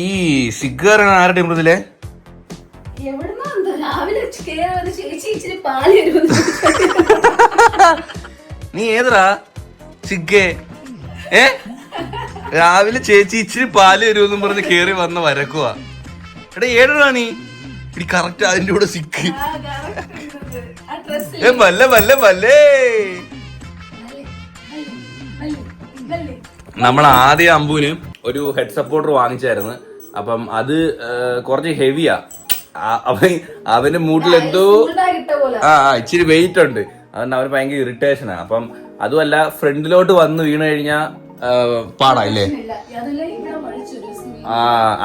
ഈ സിഗർ ആരുടെ മൃതിലെ നീ ഏതറാ സിഗേ രാവിലെ ചേച്ചി ഇച്ചിരി പാല് തരുമെന്നും പറഞ്ഞ് കേറി വന്ന് വരക്കുവാ. എടാ ഏടാ നീ ഇടി കറക്റ്റ് അതിന്റെ കൂടെ സിക്ക് വല്ലേ വല്ലേ വല്ലേ. നമ്മൾ ആദ്യം അമ്പുവിന് ഒരു ഹെഡ് സപ്പോർട്ടർ വാങ്ങിച്ചായിരുന്നു. അപ്പം അത് കുറച്ച് ഹെവിയാ. അവന്റെ മൂട്ടിൽ എന്തോ ഇച്ചിരി വെയിറ്റ് ഉണ്ട്. അതുകൊണ്ട് അവന് ഭയങ്കര ഇറിറ്റേഷനാ. അപ്പം അതുമല്ല ഫ്രണ്ടിലോട്ട് വന്ന് വീണ് കഴിഞ്ഞാ പാടാല്ലേ.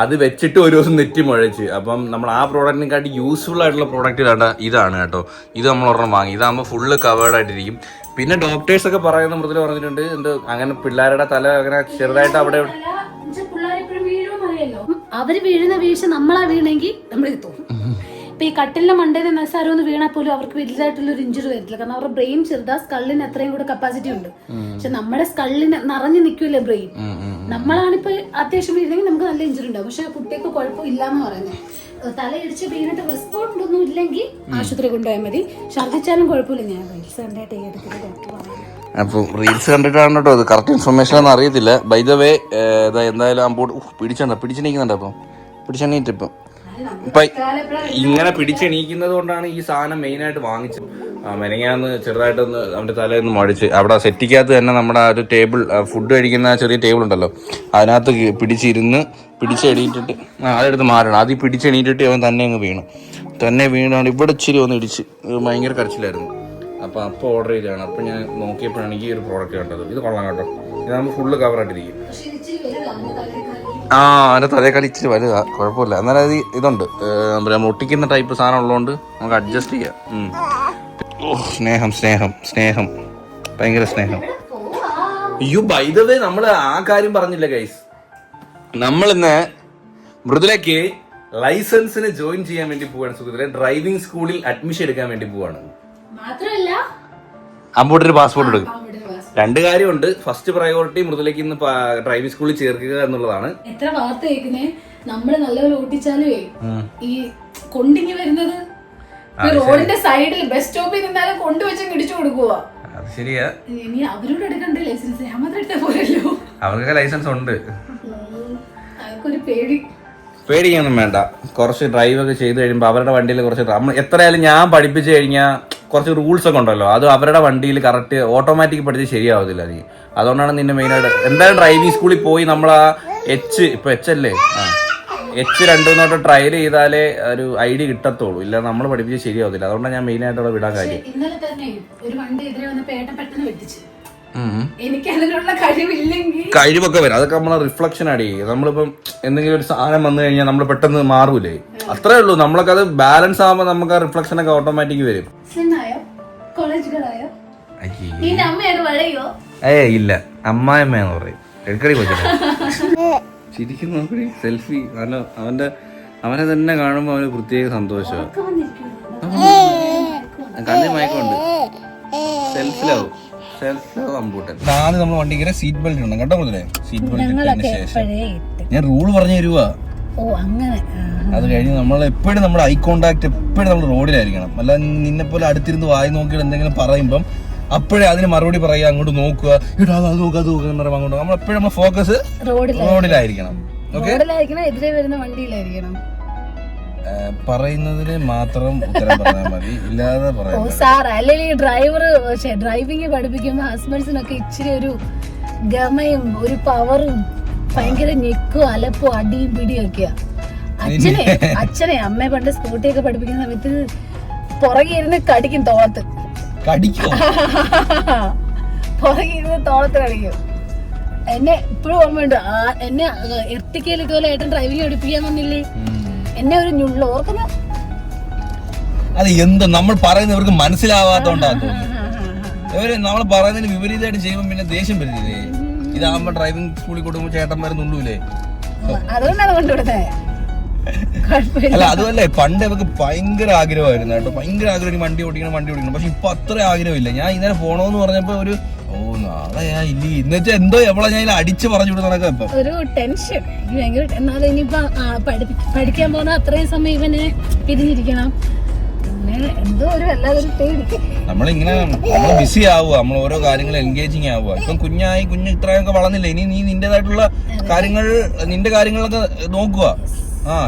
അത് വെച്ചിട്ട് ഒരു ദിവസം നെറ്റി മുഴച്ച്. അപ്പം നമ്മൾ ആ പ്രോഡക്റ്റിനെക്കാട്ടി യൂസ്ഫുൾ ആയിട്ടുള്ള പ്രോഡക്റ്റ് ഇതാണ് കേട്ടോ. ഇത് നമ്മൾ ഒരെണ്ണം വാങ്ങി. ഇതാകുമ്പോൾ ഫുള്ള് കവേർഡ് ആയിട്ടിരിക്കും. പിന്നെ ഡോക്ടേഴ്സ് ഒക്കെ പറയുന്ന മൃദുല പറഞ്ഞിട്ടുണ്ട് എന്തോ അങ്ങനെ പിള്ളേരുടെ തല അങ്ങനെ ചെറുതായിട്ട് അവിടെ അവര് വീഴുന്ന വീഴ്ച നമ്മളാ വീണെങ്കിൽ നമ്മൾ എത്തും. ഇപ്പൊ ഈ കട്ടിലിന്റെ മണ്ടയിൽ നിസ്സാരം ഒന്ന് വീണാൽ പോലും അവർക്ക് വലുതായിട്ടുള്ള ഒരു ഇഞ്ചുറി വരില്ല. കാരണം അവരുടെ ബ്രെയിൻ ചെറുതാ, സ്കള്ളിന് അത്രയും കൂടെ കപ്പാസിറ്റി ഉണ്ട്. പക്ഷെ നമ്മുടെ സ്കള്ളിന് നിറഞ്ഞു നിൽക്കൂല്ലേ ബ്രെയിൻ. നമ്മളാണിപ്പോ അത്യാവശ്യം വീണെങ്കിൽ നമുക്ക് നല്ല ഇഞ്ചുറി ഉണ്ടാവും. പക്ഷെ കുട്ടിക്ക് കുഴപ്പമില്ലാന്ന് പറയുന്നത്. തലയിടിച്ച് വീണിട്ട് റെസ്പോണ്ട് ഒന്നും ഇല്ലെങ്കിൽ ആശുപത്രി കൊണ്ടുപോയാൽ മതി. ഛർദ്ദിച്ചാലും കുഴപ്പമില്ല. ഞാൻ റീൽസ് കണ്ടായിട്ട് ഡോക്ടർ പറഞ്ഞു. അപ്പോൾ റീൽസ് കണ്ടിട്ടാണ് കേട്ടോ. അത് കറക്റ്റ് ഇൻഫർമേഷൻ ഒന്നും അറിയത്തില്ല. ബൈ ദ വേ എന്തായാലും അമ്പോട്ട് പിടിച്ചെണീക്കുന്നുണ്ട്. അപ്പം പിടിച്ചെണീറ്റിപ്പം ഇങ്ങനെ പിടിച്ചെണീക്കുന്നത് കൊണ്ടാണ് ഈ സാധനം മെയിനായിട്ട് വാങ്ങിച്ചത്. മെനങ്ങാന്ന് ചെറുതായിട്ടൊന്ന് അവൻ്റെ തലയൊന്ന് മടിച്ച് അവിടെ സെറ്റിക്കകത്ത് തന്നെ നമ്മുടെ ആ ഒരു ടേബിൾ, ഫുഡ് കഴിക്കുന്ന ചെറിയ ടേബിൾ ഉണ്ടല്ലോ, അതിനകത്ത് പിടിച്ചെണീറ്റിട്ട് അതെടുത്ത് മാറണം. അത് പിടിച്ചെണീറ്റിട്ട് അവൻ തന്നെ അങ്ങ് വീണാണ് ഇവിടെ ഇച്ചിരി ഒന്ന് ഇടിച്ച് ഭയങ്കര കരച്ചിലായിരുന്നു. അപ്പോൾ ഓർഡർ ചെയ്തതാണ്. അപ്പോൾ ഞാൻ നോക്കിയപ്പോഴാണ് ഈ ഒരു പ്രോഡക്റ്റ് കണ്ടത്. ഇത് കൊള്ളാം കേട്ടോ. ഇതാകുമ്പോൾ ഫുള്ള് കവറായിട്ടിരിക്കും. അതിൻ്റെ തലയേക്കാൾ ഇച്ചിരി വലുതാ, കുഴപ്പമില്ല. എന്നാലും അത് ഇതുണ്ട്, നമ്മൾ ഒട്ടിക്കുന്ന ടൈപ്പ് സാധനം ഉള്ളതുകൊണ്ട് നമുക്ക് അഡ്ജസ്റ്റ് ചെയ്യാം. സ്നേഹം സ്നേഹം സ്നേഹം ഭയങ്കര സ്നേഹം. അയ്യോ ബൈ ദ വേ നമ്മൾ ആ കാര്യം പറഞ്ഞില്ല ഗൈസ്. നമ്മളിന്ന് മൃദുലയ്ക്ക് ലൈസൻസിന് ജോയിൻ ചെയ്യാൻ വേണ്ടി പോവാണ്. സുഹൃത്തുക്കളെ, ഡ്രൈവിംഗ് സ്കൂളിൽ അഡ്മിഷൻ എടുക്കാൻ വേണ്ടി പോവാണ്. അമ്പോട്ടൊരു പാസ്പോർട്ട് എടുക്കും. രണ്ട് കാര്യമുണ്ട്. ഫസ്റ്റ് പ്രയോറിറ്റി മൃദുലയ്ക്ക് ഇന്ന് ഡ്രൈവിംഗ് സ്കൂളിൽ ചേർക്കുക എന്നുള്ളതാണ്. എത്ര വാർത്ത കേൾക്കുന്നേ, നമ്മള് നല്ലപോലെ ഓട്ടിച്ചാലേ ഈ കൊണ്ടിങ്ങി വരുന്നത് റോഡിന്റെ സൈഡിൽ ബസ് സ്റ്റോപ്പിൽ നിന്നാലും കൊണ്ടുവച്ച് ഇടിച്ചു കൊടുക്കുക. അത് ശരിയാ. ഇനി അവരോട് എടുക്കണ്ടേ ലൈസൻസ്? ഞാൻ മാത്രം എടുത്താൽ പോരല്ലോ. അവർക്കൊക്കെ ലൈസൻസ് ഉണ്ട്. അതൊക്കെ പേടി. പേടിക്കൊന്നും വേണ്ട. കുറച്ച് ഡ്രൈവ് ഒക്കെ ചെയ്ത് കഴിയുമ്പോൾ അവരുടെ വണ്ടിയിൽ കുറച്ച് എത്രയായാലും ഞാൻ പഠിപ്പിച്ചു കഴിഞ്ഞാൽ കുറച്ച് റൂൾസ് ഒക്കെ ഉണ്ടല്ലോ, അത് അവരുടെ വണ്ടിയിൽ കറക്റ്റ് ഓട്ടോമാറ്റിക് പഠിച്ച് ശരിയാവത്തില്ല നീ. അതുകൊണ്ടാണ് നിന്നെ മെയിനായിട്ട് എന്തായാലും ഡ്രൈവിംഗ് സ്കൂളിൽ പോയി നമ്മൾ ആ ഇപ്പൊ എച്ച് അല്ലേ, H 2 ട്രയൽ ചെയ്താലേ ഒരു ഐഡിയ കിട്ടത്തുള്ളൂ. ഇല്ല നമ്മൾ പഠിപ്പിച്ച് ശരിയാവത്തില്ല. അതുകൊണ്ടാണ് ഞാൻ മെയിനായിട്ടുള്ള വിടാൻ കാര്യം. ഇന്നലെ തന്നെ ഒരു വണ്ടി എതിരെ വന്നപ്പോ ഏട്ടൻ പെട്ടെന്ന് വെട്ടിച്ചു. എനിക്ക് അതിനുള്ള കഴിവൊക്കെ വരും. അതൊക്കെ നമ്മളെ റിഫ്ലക്ഷൻ ആഡ് ചെയ്യും. നമ്മളിപ്പം എന്തെങ്കിലും ഒരു സാധനം വന്നു കഴിഞ്ഞാൽ നമ്മൾ പെട്ടെന്ന് മാറൂലേ, അത്രേ ഉള്ളൂ. നമ്മളൊക്കെ അത് ബാലൻസ് ആകുമ്പോൾ നമുക്ക് ആ റിഫ്ലക്ഷൻ ഒക്കെ ഓട്ടോമാറ്റിക് വരും. ഇല്ല, അമ്മായിമ്മയെന്ന് പറയും. എടുക്കടി കൊച്ചിനെ ചിരിക്കുന്നു നോക്കടി. സെൽഫി. അവനെ തന്നെ കാണുമ്പോൾ അവന് പ്രത്യേക സന്തോഷമാണ്. കണ്ണി മയക്കമുണ്ട്. സെൽഫിലാവും. ആദ്യം നമ്മൾ വണ്ടി കയറി സീറ്റ് ബെൽറ്റ് ഉണ്ട് കേട്ടോ. സീറ്റ് ബെൽറ്റ് ഇട്ടതിന് ശേഷം ഞാൻ റൂള് പറഞ്ഞു തരുവാ. അത് കഴിഞ്ഞ് നമ്മൾ എപ്പോഴും നമ്മുടെ ഐ കോണ്ടാക്ട് എപ്പോഴും നമ്മൾ റോഡിലായിരിക്കണം. അല്ല നിന്നെ പോലെ അടുത്തിരുന്ന് വായി നോക്കിയിട്ട് എന്തെങ്കിലും പറയുമ്പം അപ്പോഴേ അതിന് മറുപടി പറയുക, അങ്ങോട്ട് നോക്കുക, ഇടാ അത് നോക്കുക അത് നോക്കുക എന്ന് പറയുമ്പോൾ അങ്ങോട്ട് നമ്മൾ എപ്പോഴും നമ്മൾ ഫോക്കസ് റോഡിലായിരിക്കണം. എതിരെ വരുന്ന വണ്ടിയിലായിരിക്കണം. പറയുന്നതിന് മാത്രം ഉത്തരം പറഞ്ഞാൽ മതി, ഇല്ലാതെ പറയാം. സാർ അല്ലെങ്കിൽ ഡ്രൈവർ ഡ്രൈവിംഗ് പഠിപ്പിക്കുമ്പോ ഹസ്ബൻഡ്സിനൊക്കെ ഇച്ചിരി ഒരു ഗമയും ഒരു പവറും ഭയങ്കര ഞെക്കും അലപ്പും അടിയും പിടിയും ഒക്കെയാ. അച്ഛനെ അമ്മയെ പണ്ട് സ്കൂട്ടിയൊക്കെ പഠിപ്പിക്കുന്ന സമയത്ത് പുറകെ ഇരുന്ന് കടിക്കും തോളത്ത്. പുറകെ ഇരുന്ന് തോളത്ത് കടിക്കും. എന്നെ ഇപ്പോഴും ഓർമ്മയുണ്ട്. എന്നെ എർട്ടിക്കയിൽ ഇതുപോലെ ഏട്ടൻ ഡ്രൈവിംഗ് പഠിപ്പിക്കാൻ വന്നില്ലേ, എന്നെ ഒരു ഞുള്ളു ഓർക്കുന്ന. അത് എന്ത് നമ്മൾ പറയുന്നവർക്ക് മനസ്സിലാവാത്തോണ്ടാണ്. നമ്മൾ പറയുന്നതിന് വിപരീതമായിട്ട് ചെയ്യുമ്പോൾ പിന്നെ ദേഷ്യം വരുന്നില്ലേ. ഇതാകുമ്പോ ഡ്രൈവിംഗ് സ്കൂളിൽ കൊടുക്കുമ്പോ ചേട്ടന്മാരെ നുള്ളൂലേ, അതുകൊണ്ടാണ് കൊണ്ടുവിടുന്നത്. അല്ല അതുമല്ലേ, പണ്ട് അവർക്ക് ഭയങ്കര ആഗ്രഹമായിരുന്നു കേട്ടോ. ഭയങ്കര ആഗ്രഹം വണ്ടി ഓടിക്കണം. പക്ഷെ ഇപ്പൊ അത്ര ആഗ്രഹമില്ല. ഞാൻ ഇന്നലെ പോണോന്ന് പറഞ്ഞപ്പോ ഓ നാളെയാ ഇല്ല എന്നുവെച്ചാ എന്തോ എവളെ ഞാൻ അടിച്ചു പറഞ്ഞു വിടുന്നതൊക്കെ ഇപ്പൊ ഒരു ടെൻഷൻ ഭയങ്കര. എന്നാലും ഇനിയിപ്പോ പഠിക്കാൻ പോകുന്ന അത്രയും സമയം ഇവനെ പിരിഞ്ഞിരിക്കണം. പിന്നെ എന്തോ ഒരു വല്ലാതൊരു പേടി. നമ്മളിങ്ങനെ നമ്മൾ ബിസി ആവുക, നമ്മൾ ഓരോ കാര്യങ്ങൾ എൻഗേജിങ് ആവുക. ഇപ്പം കുഞ്ഞ് ഇത്രയൊക്കെ വളർന്നില്ല, ഇനി നീ നിന്റേതായിട്ടുള്ള നിന്റെ കാര്യങ്ങളൊക്കെ നോക്കുക.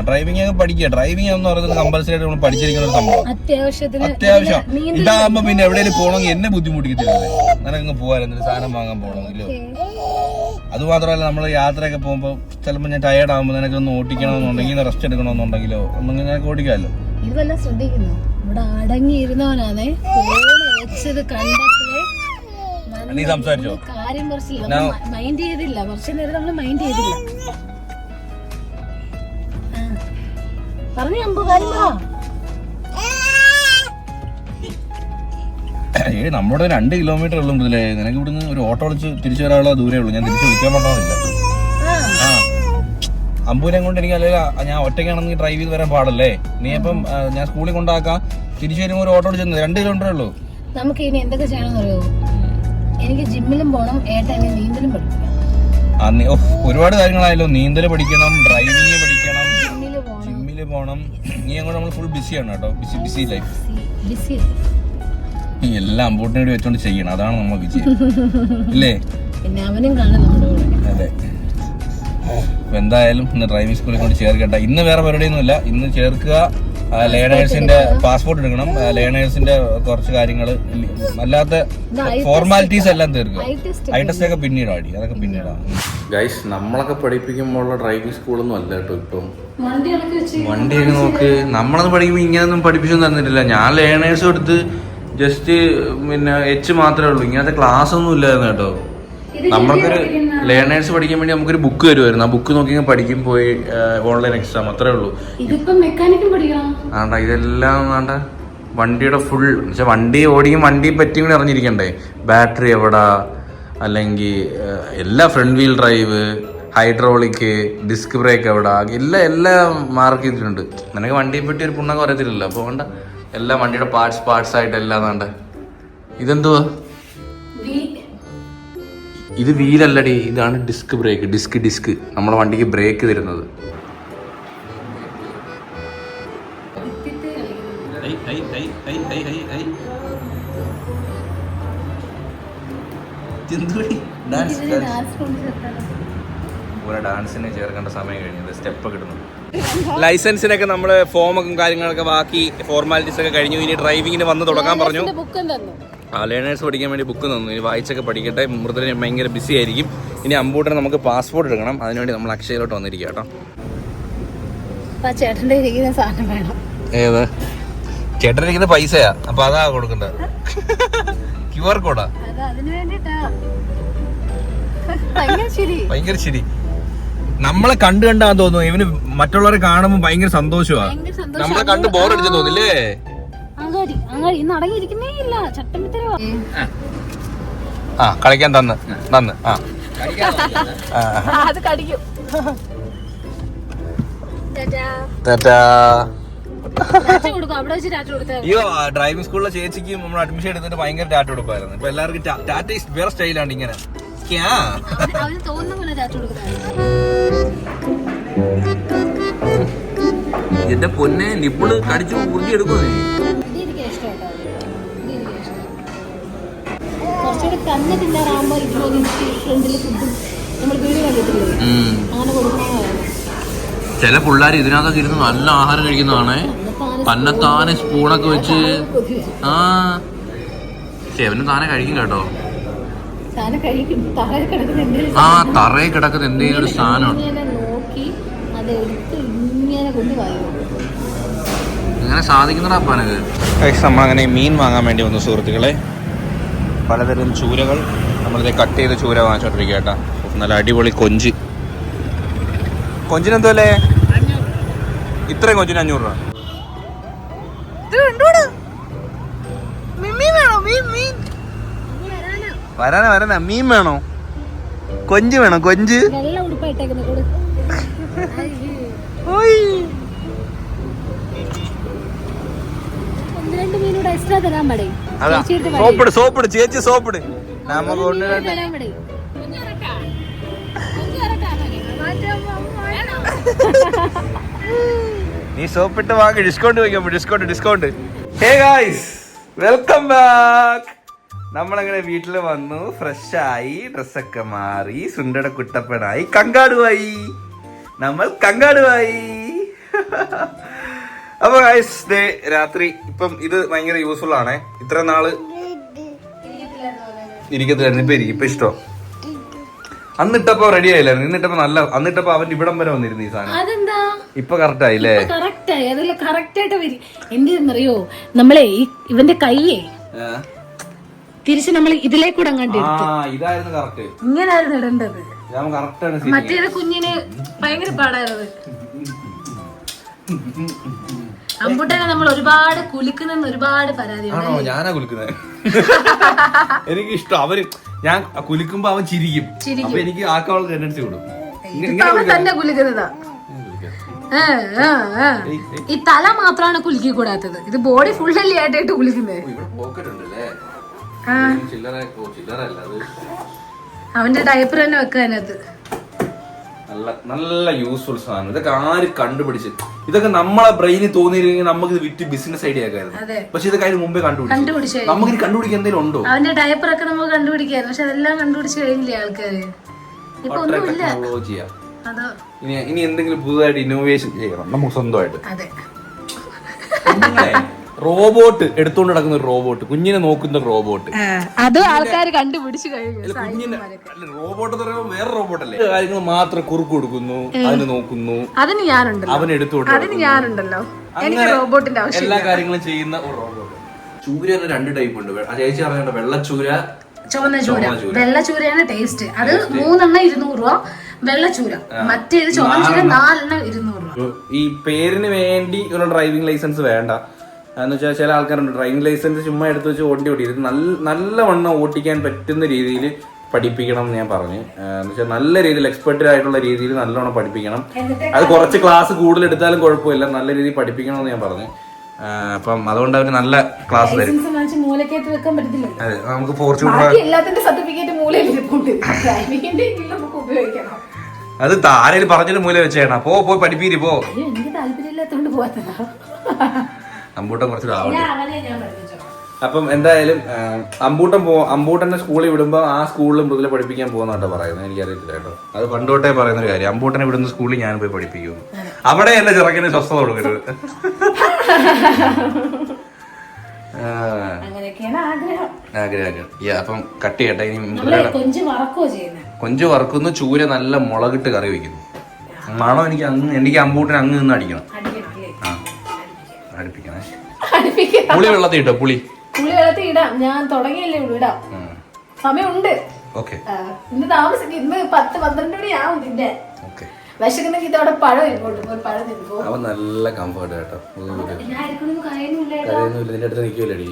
ഡ്രൈവിംഗ് ഒക്കെ പഠിക്കുക. ഡ്രൈവിംഗ് എന്ന് പറയുന്നത് കമ്പൽസറി ആയിട്ട് നമ്മൾ പഠിച്ചിരിക്കുന്ന ഒരു സംഭവം. അത്യാവശ്യം ഇതാകുമ്പോ പിന്നെ എവിടെയെങ്കിലും പോകണമെങ്കിൽ എന്നെ ബുദ്ധിമുട്ടിക്കത്തില്ലേ, നിനക്കങ്ങ് പോകാൻ എന്തെങ്കിലും സാധനം വാങ്ങാൻ പോകണമെങ്കിലോ. അത് മാത്രമല്ല നമ്മൾ യാത്രയൊക്കെ പോകുമ്പോൾ ചിലപ്പോൾ ഞാൻ ടയേർഡ് ആകുമ്പോൾ നിനക്കൊന്ന് ഓടിക്കണമെന്നുണ്ടെങ്കിൽ റെസ്റ്റ് എടുക്കണമെന്നുണ്ടെങ്കിലോ ഒന്നെങ്കിൽ നിനക്ക് ഓടിക്കാമല്ലോ. ഇതെല്ലാം ശ്രദ്ധിക്കുന്നു. ഇവിടെ അടങ്ങിയിരുന്നവനാണേ ഫോൺ വെച്ചത് കണ്ടപ്പോഴേ നീ സംസാരിച്ചോ? കാര്യം കുറച്ചില്ല, മൈൻഡ് ചെയ്തില്ല. കുറച്ചു നേരം നമ്മൾ മൈൻഡ് ചെയ്തില്ല. പറഞ്ഞു അമ്പു കാര്യം പറ. നമ്മുടെ 2 കിലോമീറ്റർ ഉള്ളൂ മുതലേ. നിനക്ക് ഇവിടുന്ന് ഒരു ഓട്ടോ വിളിച്ച് തിരിച്ചു വരാനുള്ള ദൂരേ ഉള്ളൂ. ഞാൻ തിരിച്ചു വിളിക്കാൻ പറ്റണമെന്നില്ല. അമ്പൂനെ കൊണ്ട് എനിക്ക് അല്ലെങ്കിൽ ഞാൻ ഒറ്റയ്ക്കാണെങ്കിൽ ഡ്രൈവ് ചെയ്ത് വരാൻ പാടല്ലേ. നീ അപ്പം ഞാൻ സ്കൂളിൽ കൊണ്ടാക്കാം, തിരിച്ചു വരുമ്പോൾ ഒരു ഓട്ടോ വിളിച്ചു 2 കിലോമീറ്റർ ഉള്ളൂ. നമുക്ക് ഇനി എന്തൊക്കെ ചെയ്യണമെന്ന് അറിയോ? എനിക്ക് ജിമ്മിലും പോകണം, ഏട്ടനെ നീന്തലും പഠിക്കണം. ഒരുപാട് കാര്യങ്ങളായല്ലോ. നീന്തല് പഠിക്കണം, ഡ്രൈവിംഗ് പഠിക്കണം, ജിമ്മില് പോണം. നീ അങ്ങോട്ട് നമ്മൾ ഫുൾ ബിസിയാണ് കേട്ടോ. BC life. എല്ലാം അമ്പൂട്ടിനെ വേണ്ടി വെച്ചോണ്ട് ചെയ്യണം. അതാണ് നമ്മൾ വിജയം ഇല്ലേ? പിന്നെ അവനും കാണാം നമ്മുടെ കൂടെ. അതെ. അപ്പൊ എന്തായാലും ഇന്ന് ഡ്രൈവിംഗ് സ്കൂളിൽ കൊണ്ട് ചേർക്കട്ടെ. ഇന്ന് വേറെ പരിപാടിയൊന്നും ഇല്ല. ഇന്ന് ചേർക്കുക, ലേണേഴ്സിന്റെ പാസ്പോർട്ട് എടുക്കണം, ലേണേഴ്സിന്റെ കുറച്ച് കാര്യങ്ങൾ, അല്ലാത്ത ഫോർമാലിറ്റീസ് എല്ലാം തീർക്കുക. ഐ ടെസ്റ്റ് ഒക്കെ പിന്നീട് ആടി, അതൊക്കെ പിന്നീടാണ്. ഗൈസ്, നമ്മളൊക്കെ പഠിപ്പിക്കുമ്പോഴുള്ള ഡ്രൈവിംഗ് സ്കൂളൊന്നും അല്ല കേട്ടോ. ഇപ്പം വണ്ടിയൊക്കെ നോക്ക്. നമ്മളത് പഠിക്കുമ്പോൾ ഇങ്ങനെയൊന്നും പഠിപ്പിച്ചൊന്നും തന്നിട്ടില്ല. ഞാൻ ലേണേഴ്സും എടുത്ത് ജസ്റ്റ് പിന്നെ എച്ച് മാത്രമേ ഉള്ളൂ. ഇങ്ങനത്തെ ക്ലാസ് ഒന്നും ഇല്ലായിരുന്നു കേട്ടോ. നമ്മൾക്കൊരു ലേണേഴ്സ് പഠിക്കാൻ വേണ്ടി നമുക്കൊരു ബുക്ക് തരുമായിരുന്നു. ആ ബുക്ക് നോക്കി പഠിക്കും, പോയി ഓൺലൈൻ എക്സാം, അത്രേ ഉള്ളൂ. ആണ്ടാ ഇതെല്ലാം വേണ്ട വണ്ടിയുടെ ഫുൾ എന്നുവെച്ചാൽ വണ്ടി ഓടിക്കും, വണ്ടിയെ പറ്റി കൂടി അറിഞ്ഞിരിക്കണ്ടേ. ബാറ്ററി എവിടാ, അല്ലെങ്കിൽ front wheel drive, hydraulic, disc brake എവിടാ, എല്ലാം മാർക്ക് ചെയ്തിട്ടുണ്ട്. നിനക്ക് വണ്ടിയെ പറ്റി ഒരു പുണ്ണൊക്കെ അറിയത്തില്ലല്ലോ. അപ്പോൾ വേണ്ട എല്ലാം വണ്ടിയുടെ പാർട്സ് ആയിട്ട് എല്ലാം വേണ്ട. ഇതെന്തുവാ? ഇത് വീലല്ലടി, ഇതാണ് ഡിസ്ക് ബ്രേക്ക്. ഡിസ്ക് നമ്മളെ വണ്ടിക്ക് ബ്രേക്ക് തരുന്നത്. ഡാൻസിന് ചേർക്കേണ്ട സമയം കഴിഞ്ഞത്, സ്റ്റെപ്പ് കിട്ടുന്നു. ലൈസൻസിനൊക്കെ നമ്മള് ഫോമൊക്കെ കാര്യങ്ങളൊക്കെ ബാക്കി ഫോർമാലിറ്റീസ് ഒക്കെ കഴിഞ്ഞു. ഇനി ഡ്രൈവിങ്ങിന് വന്ന് തുടങ്ങാൻ പറഞ്ഞു. ലേണേഴ്സ് പഠിക്കാൻ വേണ്ടി ബുക്ക് തന്നു. ഇനി വായിച്ചൊക്കെ പഠിക്കട്ടെ. മൃദുല ഭയങ്കര ബിസി ആയിരിക്കും. ഇനി അമ്പൂട്ടന് നമുക്ക് പാസ്പോർട്ട് എടുക്കണം. അതിനുവേണ്ടി നമ്മൾ അക്ഷയയിലോട്ട് വന്നിരിക്കുക കേട്ടോ. ഏത് ചേട്ടനിരിക്കുന്ന പൈസയാ, അപ്പൊ അതാ കൊടുക്കണ്ടേ? QR കോഡാ? ഭയങ്കര ശരി. നമ്മളെ കണ്ടാന്ന് തോന്നുന്നു. ഇവന് മറ്റുള്ളവരെ കാണുമ്പോ ഭയങ്കര സന്തോഷമാണ്. നമ്മളെ കണ്ട് ബോറടിച്ചു തോന്നില്ലേ? കളിക്കാൻ തന്ന് അയ്യോ, ഡ്രൈവിംഗ് സ്കൂളിലെ ചേച്ചിക്ക് നമ്മൾ അഡ്മിഷൻ എടുത്തിട്ട് ഭയങ്കര ടാറ്റ കൊടുപ്പായിരുന്നു. ഇപ്പൊ എല്ലാവർക്കും ടാറ്റ വേറെ സ്റ്റൈലാണ്. ഇങ്ങനെ എന്റെ പൊന്നെ, നിപ്പിള് കടിച്ചു ഊർജി എടുക്കുന്നേ. ചില പിള്ളേർ ഇതിനകത്തൊക്കെ ഇരുന്ന് നല്ല ആഹാരം കഴിക്കുന്നതാണ്. തന്നെത്താനെ സ്പൂണൊക്കെ വെച്ച്. അവന് താനെ കഴിക്കും കേട്ടോ. തറയിൽ കിടക്കുന്ന എന്തെങ്കിലും ഒരു സാധനമാണ്. ഇങ്ങനെ സാധിക്കുന്നതാ അപ്പാനത്. നമ്മളങ്ങനെ മീൻ വാങ്ങാൻ വേണ്ടി വന്നു സുഹൃത്തുക്കളെ. പലതരം ചൂരകൾ. നമ്മളിത് കട്ട് ചെയ്ത് ചൂര വാങ്ങിച്ചോണ്ടിരിക്കുക കേട്ടോ. നല്ല അടിപൊളി കൊഞ്ച്. കൊഞ്ചിന് എന്തോല്ലേ? ഇത്രയും കൊഞ്ചിന് 500 രൂപ. വരാനാ മീൻ വേണോ? കൊഞ്ച് വേണോ? കൊഞ്ച് സോപ്പിട് ചേച്ചി, സോപ്പിട്. നമ്മ കൊണ്ടുവരണ്ട. നീ സോപ്പിട്ട് വാങ്ങി ഡിസ്കൗണ്ട് വയ്ക്കുമ്പോ discount. Hey guys, welcome back. നമ്മളങ്ങനെ വീട്ടിൽ വന്നു, ഫ്രഷ് ആയി, ഡ്രസ്സൊക്കെ മാറി, സുണ്ടട കുട്ടപ്പനായി, കങ്കാടുവായി. അപ്പൊ ഗായ്സ്, ഡേ രാത്രി ഇപ്പം ഇത് ഭയങ്കര യൂസ്ഫുൾ ആണ്. ഇത്ര നാള് ഇരിക്കത്തില്ലായിരുന്നു, ഇപ്പൊ ഇരിക്കും, ഇപ്പൊ ഇഷ്ടം. അന്നിട്ടപ്പോ റെഡി ആയില്ലായിരുന്നു, ഇന്നിട്ടപ്പോ നല്ല, അന്നിട്ടപ്പോ അവന്റെ ഇവിടം വരെ വന്നിരുന്നു ഈ സാധനം. ഇപ്പൊ കറക്റ്റ് ആയില്ലേ? കറക്റ്റ് ആയി, അതല്ല കറക്റ്റ് ആയിട്ട് വരും. എന്തെന്നറിയോ, നമ്മളെ ഇവന്റെ കൈയെ തിരിച്ച് നമ്മൾ ഇതിലേക്കൂടെ അങ്ങോട്ട് ഇതായിരുന്നു കറക്റ്റ്, ഇങ്ങനായിരുന്നു ഇടേണ്ടത്. മറ്റേത് കുഞ്ഞിന് ഭയങ്കര പാടായിരുന്നു. അമ്പുട്ടനെ നമ്മൾ ഒരുപാട് കുലുക്കുന്ന ഒരുപാട് പരാതിയാണ്. ഞാനാ കുലുക്കുന്നത്. എനിക്ക് ഇഷ്ടം അവര്, ഞാൻ കുലുക്കുമ്പോ അവൻ ചിരിക്കും. അപ്പൊ എനിക്ക് ആക്കാനുള്ള ടെൻഡൻസി കൊടുക്കും. അവൻ തന്നെ കുലുക്കുന്നതാ. ഈ തല മാത്രമാണ് കുലുക്കി കൂടാത്തത്, ഇത് ബോഡി ഫുള്ളല്ലേ ആയിട്ടായിട്ട് കുലുക്കുന്നത്. അവന്റെ ഡയപ്പർ തന്നെ വെക്കാനത് നല്ല യൂസ്ഫുൾ സാധനം. ഇതൊക്കെ ആര് കണ്ടുപിടിച്ച്? ഇതൊക്കെ നമ്മളെ ബ്രെയിനിൽ തോന്നിയിരുന്നെങ്കിൽ നമുക്ക് ഇത് വിറ്റ് ബിസിനസ് ഐഡിയ ആക്കായിരുന്നു. പക്ഷെ ഇതൊക്കെ അതിന് മുമ്പേ കണ്ടുപിടിച്ചു. നമുക്ക് ഇത് കണ്ടുപിടിക്കാൻ എന്തെങ്കിലും ഉണ്ടോ? അവന്റെ ഡയപ്പർ ഒക്കെ നമുക്ക് കണ്ടുപിടിക്കായിരുന്നു, പക്ഷെ അതെല്ലാം കണ്ടുപിടിച്ച് കഴിഞ്ഞില്ലേ ആൾക്കാര്. ഇപ്പൊ ഒന്നുമില്ല. ഇനി എന്തെങ്കിലും പുതുതായിട്ട് ഇന്നോവേഷൻ ചെയ്യണം നമുക്ക് സ്വന്തമായിട്ട്. റോബോട്ട് എടുത്തോണ്ട് നടക്കുന്ന ഒരു റോബോട്ട്, കുഞ്ഞിനെ നോക്കുന്ന റോബോട്ട്, അത് ആൾക്കാർ കണ്ടുപിടിച്ചു കഴിഞ്ഞു. റോബോട്ട് എന്ന് പറയുമ്പോൾ വേറെ റോബോട്ടല്ലേ, കാര്യങ്ങൾ മാത്രം കുറുക്ക് കൊടുക്കുന്നു, അതിന് നോക്കുന്നു, അതിന് ഞാനുണ്ടല്ലോ, അവൻ എടുത്തോണ്ട് അതിന് ഞാനുണ്ടല്ലോ, എനിക്ക് റോബോട്ടിന്റെ ആവശ്യം. എല്ലാ കാര്യങ്ങളും ചെയ്യുന്ന ഒരു റോബോട്ട്. ചൂര 2 ടൈപ്പ് ഉണ്ട്. ചേച്ചി പറഞ്ഞ വെള്ളച്ചൂര, ചുവന്ന ചൂര. വെള്ളച്ചൂരയാണ് ടേസ്റ്റ്. അത് 3 200 രൂപ വെള്ളച്ചൂര. മറ്റേത് ചുവന്ന ചൂര 4 200 രൂപ. ഈ പേരിന് വേണ്ടി ഒരു ഡ്രൈവിംഗ് ലൈസൻസ് വേണ്ട എന്ന് വെച്ചാൽ ചില ആൾക്കാരുണ്ട് ഡ്രൈവിംഗ് ലൈസൻസ് ചുമ്മാ എടുത്ത് വെച്ച് ഓട്ടി നല്ലവണ്ണം ഓട്ടിക്കാൻ പറ്റുന്ന രീതിയിൽ പഠിപ്പിക്കണം എന്ന് ഞാൻ പറഞ്ഞു. എന്ന് വെച്ചാൽ നല്ല രീതിയിൽ എക്സ്പെർട്ട് ആയിട്ടുള്ള രീതിയിൽ നല്ലോണം പഠിപ്പിക്കണം. അത് കുറച്ച് ക്ലാസ് കൂടുതൽ എടുത്താലും കുഴപ്പമില്ല, നല്ല രീതിയിൽ പഠിപ്പിക്കണം എന്ന് ഞാൻ പറഞ്ഞു. അപ്പം അതുകൊണ്ട് അവര് നല്ല ക്ലാസ് തരും. അതെ, നമുക്ക് ഫോർച്യൂണർ അത് ആരെങ്കിലും പറഞ്ഞിട്ട് മൂല വെച്ചേണ പോയി പഠിപ്പീരി പോ. അമ്പൂട്ടൻ കുറച്ച് അപ്പം എന്തായാലും അമ്പൂട്ടന്റെ സ്കൂളിൽ വിടുമ്പോ ആ സ്കൂളിൽ മൃദുല പഠിപ്പിക്കാൻ പോകുന്നോട്ടോ പറയുന്നത്. എനിക്കറിയത്തില്ല കേട്ടോ, അത് പണ്ടോട്ടേ പറയുന്ന ഒരു കാര്യം. അമ്പൂട്ടനെ വിടുന്ന സ്കൂളിൽ ഞാൻ പോയി പഠിപ്പിക്കും. അവിടെ എന്റെ ചെറുക്കന് സ്വസ്ഥത കൊടുക്കരുത്. ആഗ്രഹം. അപ്പം കട്ട് ചെയ്യട്ടെ. ഇനി കൊഞ്ച് വറക്കുന്നു, ചൂര നല്ല മുളകിട്ട് കറി വെക്കുന്നു. മണം എനിക്ക് അമ്പൂട്ടൻ അങ്ങ് നിന്ന് അടിക്കണം. അടുപ്പിക്കണേ. പുളി വെള്ളത്തിൽ ഇട്ടോ? പുളി വെള്ളത്തിൽ ഇടാം, ഞാൻ തുടങ്ങിയല്ലേ ഉള്ളൂ, ഇടാം. സമയമുണ്ട്. ഇന്ന് താമസിക്കും, ഇന്ന് 10-12 മണിയാവും. പിന്നെ വിശക്കുന്നെങ്കിൽ ഇതോടെ പഴം ഇരിക്കോട്ട്, പഴം തിരിക്കോ. അവൻ നല്ല കംഫർട്ട് കേട്ടോ. ഇതിന്റെ അടുത്ത് നിൽക്കൂലടി.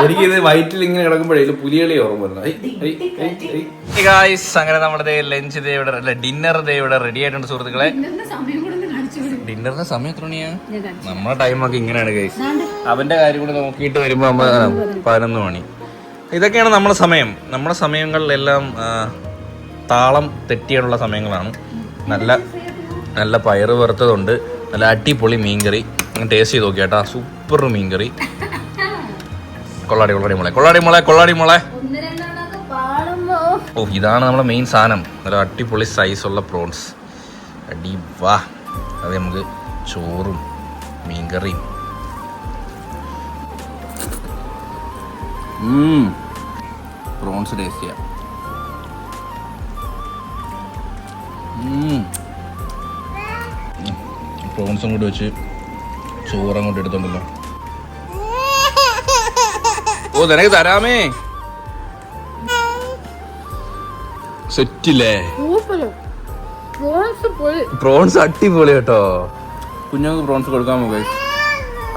എനിക്കിത് വയറ്റിൽ ഇങ്ങനെ കിടക്കുമ്പോഴേ പുലികളി ഓർമ്മ വരുന്നത്. അങ്ങനെ നമ്മുടെ ലഞ്ച് ഡിന്നർ ഇവിടെ റെഡി ആയിട്ടുണ്ട് സുഹൃത്തുക്കളെ. ഡിന്നറിന്റെ സമയം എത്ര മണിയാ? നമ്മുടെ ടൈമൊക്കെ ഇങ്ങനെയാണ് ഗൈസ്. അവന്റെ കാര്യം കൂടെ നോക്കിയിട്ട് വരുമ്പോ 11 മണി. ഇതൊക്കെയാണ് നമ്മുടെ സമയം. നമ്മുടെ സമയങ്ങളിലെല്ലാം താളം തെറ്റിയുള്ള സമയങ്ങളാണ്. നല്ല പയറ് വറുത്തതുണ്ട്, നല്ല അടിപൊളി മീൻകറി. ടേസ്റ്റ് ചെയ്ത് നോക്കിയാട്ടാ, സൂപ്പർ മീൻകറി. കൊള്ളാടി മോളെ. ഓ, ഇതാണ് നമ്മുടെ മെയിൻ സാധനം, നല്ല അടിപൊളി സൈസുള്ള പ്രോൺസ്. അടി വാ. അത് നമുക്ക് ചോറും മീൻകറിയും. പ്രോൺസ് ടേസ്റ്റ് ചെയ്യാം. പ്രോൺസും കൂടി വെച്ച് ചോറങ്ങോട്ട് എടുത്തോണ്ടല്ലോ. ഓ, നിനക്ക് തരാമേ. സെറ്റില്ലേ? പ്രോൺസ് അടിപൊളി കേട്ടോ. കുഞ്ഞുങ്ങൾക്ക് പ്രോൺസ് കൊടുക്കാൻ പോകെ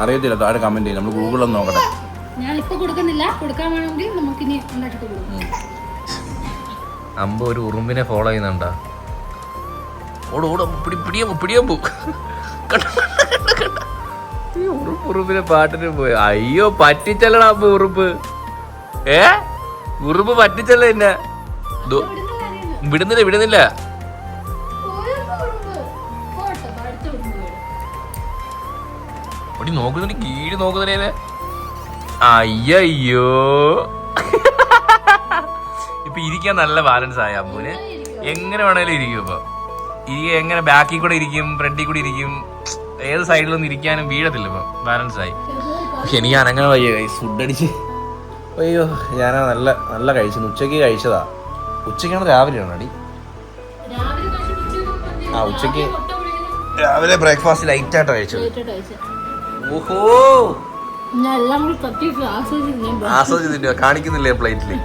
അറിയത്തില്ല, താഴെ കമന്റ് ചെയ്യും. നമ്മൾ ഗൂഗിളൊന്ന് നോക്കട്ടെ. അമ്പ ഒരു ഉറുമ്പിനെ ഫോളോ ചെയ്യുന്നുണ്ടാ. ഓടോ പിടിയാമ്പോ ഉറുപ്പിനെ പാട്ടിന് പോയി. അയ്യോ പറ്റിച്ചല്ലടാ അപ്പൊ ഉറുപ്പ്. ഉറുപ്പ് പറ്റിച്ചല്ല എന്നെ. വിടുന്നില്ല. നോക്കുന്നുണ്ട് കീഴ് നോക്കുന്നേ. അയ്യോ ഇപ്പൊ ഇരിക്കാൻ നല്ല ബാലൻസ് ആയ അമ്മൂന്. എങ്ങനെ വേണേലും ഇരിക്കും. ഇപ്പൊ എങ്ങനെ ബാക്കിൽ കൂടെ ഇരിക്കും, ഫ്രണ്ടിൽ കൂടെ ഇരിക്കും, ഏത് സൈഡിലൊന്നും ഇരിക്കാനും വീഴത്തില്ല. ഇപ്പൊ ബാലൻസ് ആയി. പക്ഷെ എനിക്ക് അനങ്ങനെ വയ്യ. ഫുഡ് അടിച്ച് അയ്യോ ഞാൻ നല്ല കഴിച്ചു. ഉച്ചക്ക് കഴിച്ചതാ. ഉച്ചക്കാണ് രാവിലെയാണോ അടി? ഉച്ചക്ക് രാവിലെ ബ്രേക്ക്ഫാസ്റ്റ് ലൈറ്റ് ആയിട്ടോ കഴിച്ചത്. ഓഹോ ആസ്വദിച്ചില്ല, കാണിക്കുന്നില്ലേ പ്ലേറ്റില്.